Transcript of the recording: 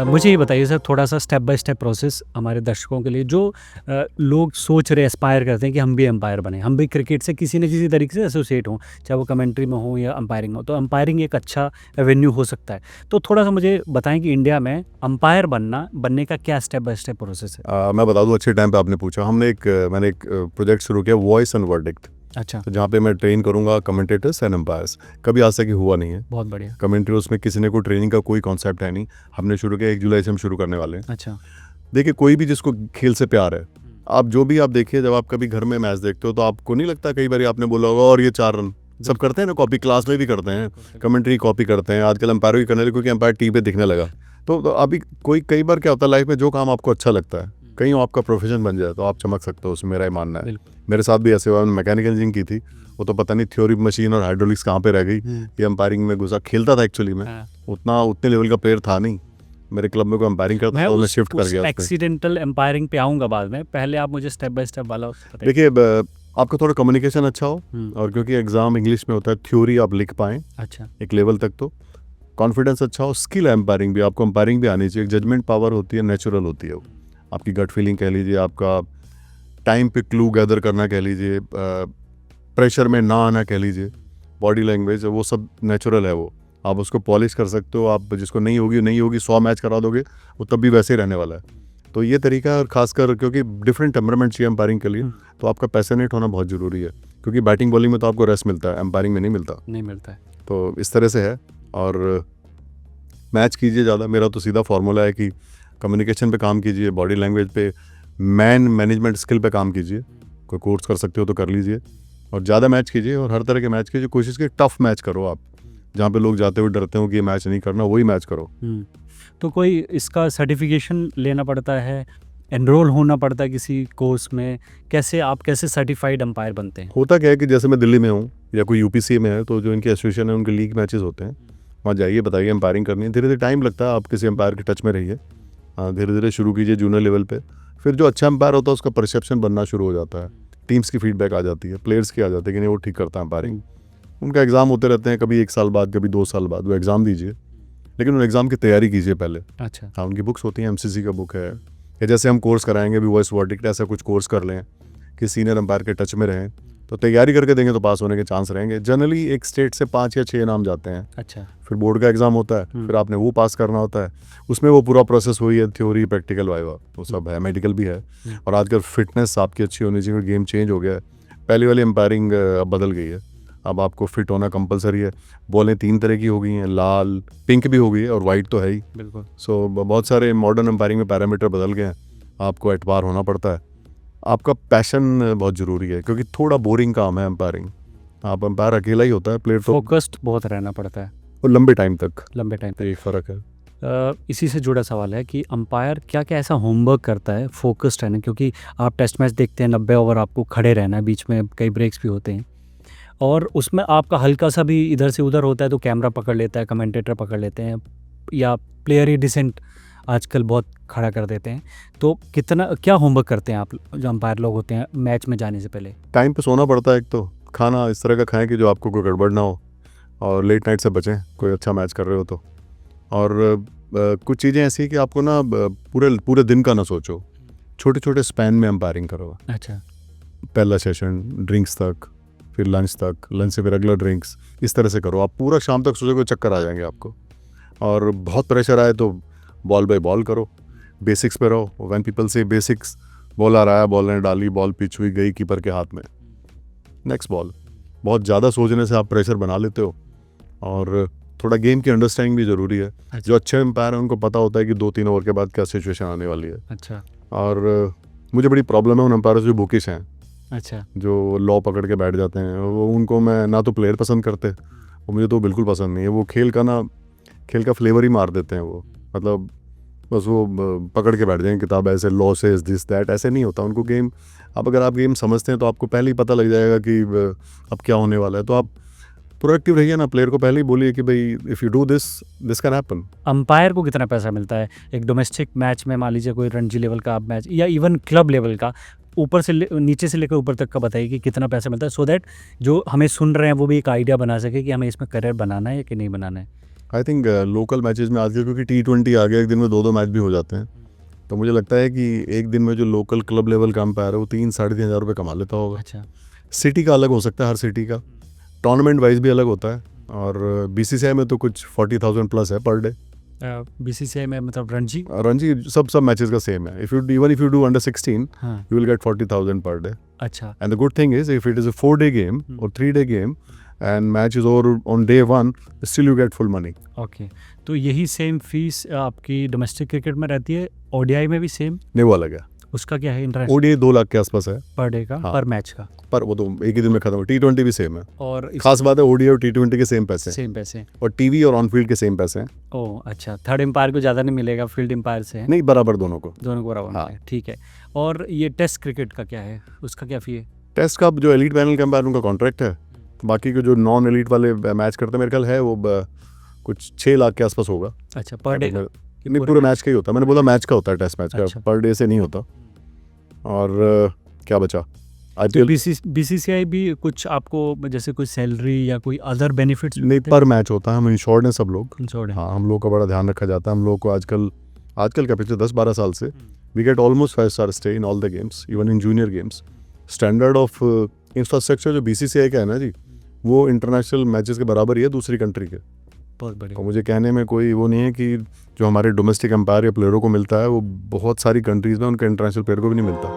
मुझे ये बताइए सर, थोड़ा सा स्टेप बाय स्टेप प्रोसेस हमारे दर्शकों के लिए, जो लोग सोच रहे, एस्पायर करते हैं कि हम भी एम्पायर बने, हम भी क्रिकेट से किसी न किसी तरीके से एसोसिएट हों, चाहे वो कमेंट्री में हो या अंपायरिंग हो, तो अंपायरिंग एक अच्छा एवेन्यू हो सकता है। तो थोड़ा सा मुझे बताएं कि इंडिया में अंपायर बनने का क्या स्टेप बाय स्टेप प्रोसेस है? मैं बता दूं, अच्छे टाइम पे आपने पूछा। मैंने एक प्रोजेक्ट शुरू किया, वॉइस एंड वर्डिक्ट। अच्छा, तो जहाँ पे मैं ट्रेन करूंगा कमेंटेटर्स एंड एम्पायर्स। कभी आज तक हुआ नहीं है बहुत बढ़िया। कमेंट्री, उसमें किसी ने कोई ट्रेनिंग का कोई कॉन्सेप्ट है नहीं। हमने शुरू किया, 1 जुलाई से हम शुरू करने वाले हैं। अच्छा, देखिए, कोई भी जिसको खेल से प्यार है, आप जो भी आप देखिए, जब आप कभी घर में मैच देखते हो तो आपको नहीं लगता, कई बार आपने बोला होगा और ये 4 रन सब करते हैं ना, कॉपी क्लास में भी करते हैं, कमेंट्री कॉपी करते हैं, आजकल एम्पायर भी करने लगे क्योंकि एम्पायर टीवी पे दिखने लगा। तो अभी कई बार क्या होता है लाइफ में, जो काम आपको अच्छा लगता है, कहीं आपका प्रोफेशन बन जाए तो आप चमक सकते हो उसमें, मेरा ही मानना है। मेरे साथ भी ऐसे हुआ, मैंने मैकेनिकल इंजीनियरिंग की थी, वो तो पता नहीं थ्योरी मशीन और हाइड्रोलिक्स कहाँ पे रह गई, ये एम्पायरिंग में घुसा। खेलता था एक्चुअली मैं, उतने लेवल का प्लेयर था नहीं, मेरे क्लब में कोई एम्पायरिंग करता था, मैं शिफ्ट कर गया। एक्सीडेंटल एम्पायरिंग पे आऊँगा बाद में, पहले आप मुझे स्टेप बाय स्टेप वाला बताइए। देखिए, आपका थोड़ा कम्युनिकेशन अच्छा हो, और क्योंकि एग्जाम इंग्लिश में होता है, थ्योरी आप लिख पाएँ अच्छा, एक लेवल तक, तो कॉन्फिडेंस अच्छा हो, स्किल है एम्पायरिंग भी, आपको एम्पायरिंग भी आनी चाहिए। जजमेंट पावर होती है, नेचुरल होती है वो, आपकी गट फीलिंग कह लीजिए, आपका टाइम पे क्लू गैदर करना कह लीजिए, प्रेशर में ना आना कह लीजिए, बॉडी लैंग्वेज, वो सब नेचुरल है। वो आप उसको पॉलिश कर सकते हो, आप जिसको नहीं होगी 100 मैच करा दोगे वो तब भी वैसे ही रहने वाला है। तो ये तरीका है, और खासकर क्योंकि डिफरेंट टेम्परामेंट चाहिए एम्पायरिंग के लिए, तो आपका पैशनेट होना बहुत ज़रूरी है, क्योंकि बैटिंग बॉलिंग में तो आपको रेस्ट मिलता है, एम्पायरिंग में नहीं मिलता है। तो इस तरह से है, और मैच कीजिए ज़्यादा। मेरा तो सीधा फार्मूला है कि कम्युनिकेशन पे काम कीजिए, बॉडी लैंग्वेज पे, मैनेजमेंट स्किल पे काम कीजिए। कोई कोर्स कर सकते हो तो कर लीजिए, और ज़्यादा मैच कीजिए, और हर तरह के मैच कीजिए। कोशिश कीजिए टफ मैच करो आप, जहाँ पे लोग जाते हुए डरते हो कि ये मैच नहीं करना, वही मैच करो। तो कोई इसका सर्टिफिकेशन लेना पड़ता है, एनरोल होना पड़ता है किसी कोर्स में? कैसे सर्टिफाइड अंपायर बनते हैं? होता क्या है कि जैसे मैं दिल्ली में हूँ या कोई यूपीसी में है, तो जो इनके एसोसिएशन है, उनके लीग मैचेस होते हैं, वहाँ जाइए, बताइए एम्पायरिंग करनी है। धीरे धीरे टाइम लगता है, आप किसी एम्पायर के टच में रहिए, धीरे धीरे शुरू कीजिए जूनियर लेवल पे। फिर जो अच्छा एम्पायर होता है उसका परसेप्शन बनना शुरू हो जाता है, टीम्स की फीडबैक आ जाती है, प्लेयर्स की आ जाती है कि नहीं वो ठीक करता है एम्पायरिंग। उनका एग्ज़ाम होते रहते हैं, कभी 1 साल बाद, कभी 2 साल बाद, वो एग्ज़ाम दीजिए, लेकिन उन एग्ज़ाम की तैयारी कीजिए पहले। अच्छा, हाँ, उनकी बुक्स होती हैं, MCC का बुक है, या जैसे हम कोर्स कराएंगे अभी वॉइस वर्डिक्ट, ऐसा कुछ कोर्स कर लें कि सीनियर एम्पायर के टच में रहें, तो तैयारी करके देंगे तो पास होने के चांस रहेंगे। जनरली एक स्टेट से 5 या 6 नाम जाते हैं। अच्छा, फिर बोर्ड का एग्ज़ाम होता है, फिर आपने वो पास करना होता है, उसमें वो पूरा प्रोसेस हुई है, थ्योरी, प्रैक्टिकल, वाइवा, वो सब है, मेडिकल भी है। और आजकल फिटनेस आपकी अच्छी होनी चाहिए, गेम चेंज हो गया है। पहले वाली एम्पायरिंग अब बदल गई है, अब आपको फिट होना कंपलसरी है। बॉलें 3 तरह की हो गई हैं, लाल, पिंक भी हो गई है, और वाइट तो है ही। बिल्कुल। सो बहुत सारे मॉडर्न एम्पायरिंग में पैरामीटर बदल गए हैं, आपको एतबार होना पड़ता है। आपका पैशन बहुत ज़रूरी है, क्योंकि थोड़ा बोरिंग काम है एम्पायरिंग। आप एम्पायर अकेला ही होता है, प्लेयर तो फोकस्ड बहुत रहना पड़ता है और लंबे टाइम तक, लंबे टाइम तक। यही फ़र्क है। इसी से जुड़ा सवाल है कि अंपायर क्या क्या ऐसा होमवर्क करता है फोकस्ड रहना, क्योंकि आप टेस्ट मैच देखते हैं, 90 ओवर आपको खड़े रहना है, बीच में कई ब्रेक्स भी होते हैं, और उसमें आपका हल्का सा भी इधर से उधर होता है तो कैमरा पकड़ लेता है, कमेंटेटर पकड़ लेते हैं, या प्लेयर ही डिसेंट आजकल बहुत खड़ा कर देते हैं। तो क्या होमवर्क करते हैं आप जो अंपायर लोग होते हैं मैच में जाने से पहले? टाइम पे सोना पड़ता है, एक तो खाना इस तरह का खाएं कि जो आपको कोई गड़बड़ ना हो, और लेट नाइट से बचें कोई अच्छा मैच कर रहे हो तो। और कुछ चीज़ें ऐसी हैं कि आपको ना पूरे दिन का ना सोचो, छोटे छोटे स्पैन में एम्पायरिंग करो। अच्छा, पहला सेशन ड्रिंक्स तक, फिर लंच तक, लंच से फिर अगला ड्रिंक्स, इस तरह से करो। आप पूरा शाम तक सोचोगे चक्कर आ जाएंगे आपको, और बहुत प्रेशर आए तो बॉल बाय बॉल करो, बेसिक्स पे रहो। व्हेन पीपल से बेसिक्स, बॉल आ रहा है, बॉल ने डाली, बॉल पिच हुई, गई कीपर के हाथ में, नेक्स्ट बॉल। बहुत ज़्यादा सोचने से आप प्रेशर बना लेते हो, और थोड़ा गेम की अंडरस्टैंडिंग भी ज़रूरी है। जो अच्छे एम्पायर हैं उनको पता होता है कि 2-3 ओवर के बाद क्या सिचुएशन आने वाली है। अच्छा, और मुझे बड़ी प्रॉब्लम है उन एम्पायर जो बुकिश हैं, अच्छा, जो लॉ पकड़ के बैठ जाते हैं। वो उनको मैं ना तो प्लेयर पसंद करते, और मुझे तो बिल्कुल पसंद नहीं है। वो खेल का फ्लेवर ही मार देते हैं वो, मतलब बस वो पकड़ के बैठ जाएंगे किताब, ऐसे लॉ से दिस दैट, ऐसे नहीं होता उनको गेम। अगर आप गेम समझते हैं तो आपको पहले ही पता लग जाएगा कि अब क्या होने वाला है। तो आप प्रोएक्टिव रहिए ना, प्लेयर को पहले ही बोलिए कि भाई if you do this can happen. Umpire को कितना पैसा मिलता है एक डोमेस्टिक मैच में? मान लीजिए कोई रणजी लेवल का आप मैच, या इवन क्लब लेवल का, ऊपर से नीचे से लेकर ऊपर तक का बताइए कि कितना पैसा मिलता है, सो दैट जो हमें सुन रहे हैं वो भी एक आइडिया बना सके कि हमें इसमें करियर बनाना है कि नहीं बनाना है। आई थिंक लोकल मैचेस में आजकल क्योंकि T20 आ गया, एक दिन में 2-2 मैच भी हो जाते हैं, तो मुझे लगता है कि एक दिन में जो लोकल क्लब लेवल का अंपायर है वो 3-3.5 हज़ार रुपये कमा लेता होगा। अच्छा। सिटी का अलग हो सकता है, हर सिटी का टूर्नामेंट वाइज भी अलग होता है, और BCCI में तो कुछ 40,000 प्लस है पर डे। BCCI में मतलब रणजी? रणजी सब मैचेस का सेम है। इफ यू डू अंडर 16 हाँ। You will get 40,000 per day. अच्छा। And the good thing is if it is a 4-day game और 3-day game and match is over on day 1, still you get full money. Okay, तो यही same fees आपकी domestic cricket में रहती है? ODI में भी सेम? नहीं, वो अलग है। उसका क्या है इंटरेस्ट? ODI 2 लाख के आसपास है पर डे का? हाँ। पर मैच का? पर वो तो एक ही दिन में खत्म हो। T20 भी सेम है, और खास बात है ODI और T20 के सेम पैसे हैं, सेम पैसे? और टीवी और ऑन फील्ड के सेम पैसे हैं। ओह अच्छा, थर्ड एम्पायर को ज़्यादा नहीं मिलेगा, फील्ड एम्पायर से है? नहीं, बराबर दोनों को। दोनों को बराबर हाँ। है, ठीक है। और ये टेस्ट क्रिकेट का क्या है, उसका क्या फी है? टेस्ट का जो एलीट पैनल का अंपायर उनका कॉन्ट्रैक्ट है, बाकी के जो नॉन एलीट वाले मैच करते हैं मेरे ख्याल है वो कुछ 6 लाख के आसपास होगा। अच्छा, पर डे का? नहीं, पूरे मैच का ही होता है। मैंने बोला मैच का होता है, टेस्ट मैच का अच्छा। पर डे से नहीं होता। और क्या बचा, तो IPL BCCI भी कुछ आपको जैसे कोई सैलरी या कोई अदर बेनिफिट्स? नहीं, पर मैच होता है। हम इंश्योर्ड हैं सब लोग। इंश्योर्ड है? हाँ, हम लोग का बड़ा ध्यान रखा जाता है। हम लोग को आजकल क्या पिछले 10-12 साल से we get almost 5-star stay in all the games, even in junior games. Standard of infrastructure जो BCCI का है ना जी, वो इंटरनेशनल मैचेस के बराबर ही है दूसरी कंट्री के। बहुत बढ़िया। तो मुझे कहने में कोई वो नहीं है कि जो हमारे डोमेस्टिक एम्पायर या प्लेयरों को मिलता है वो बहुत सारी कंट्रीज़ में उनके इंटरनेशनल प्लेयर को भी नहीं मिलता।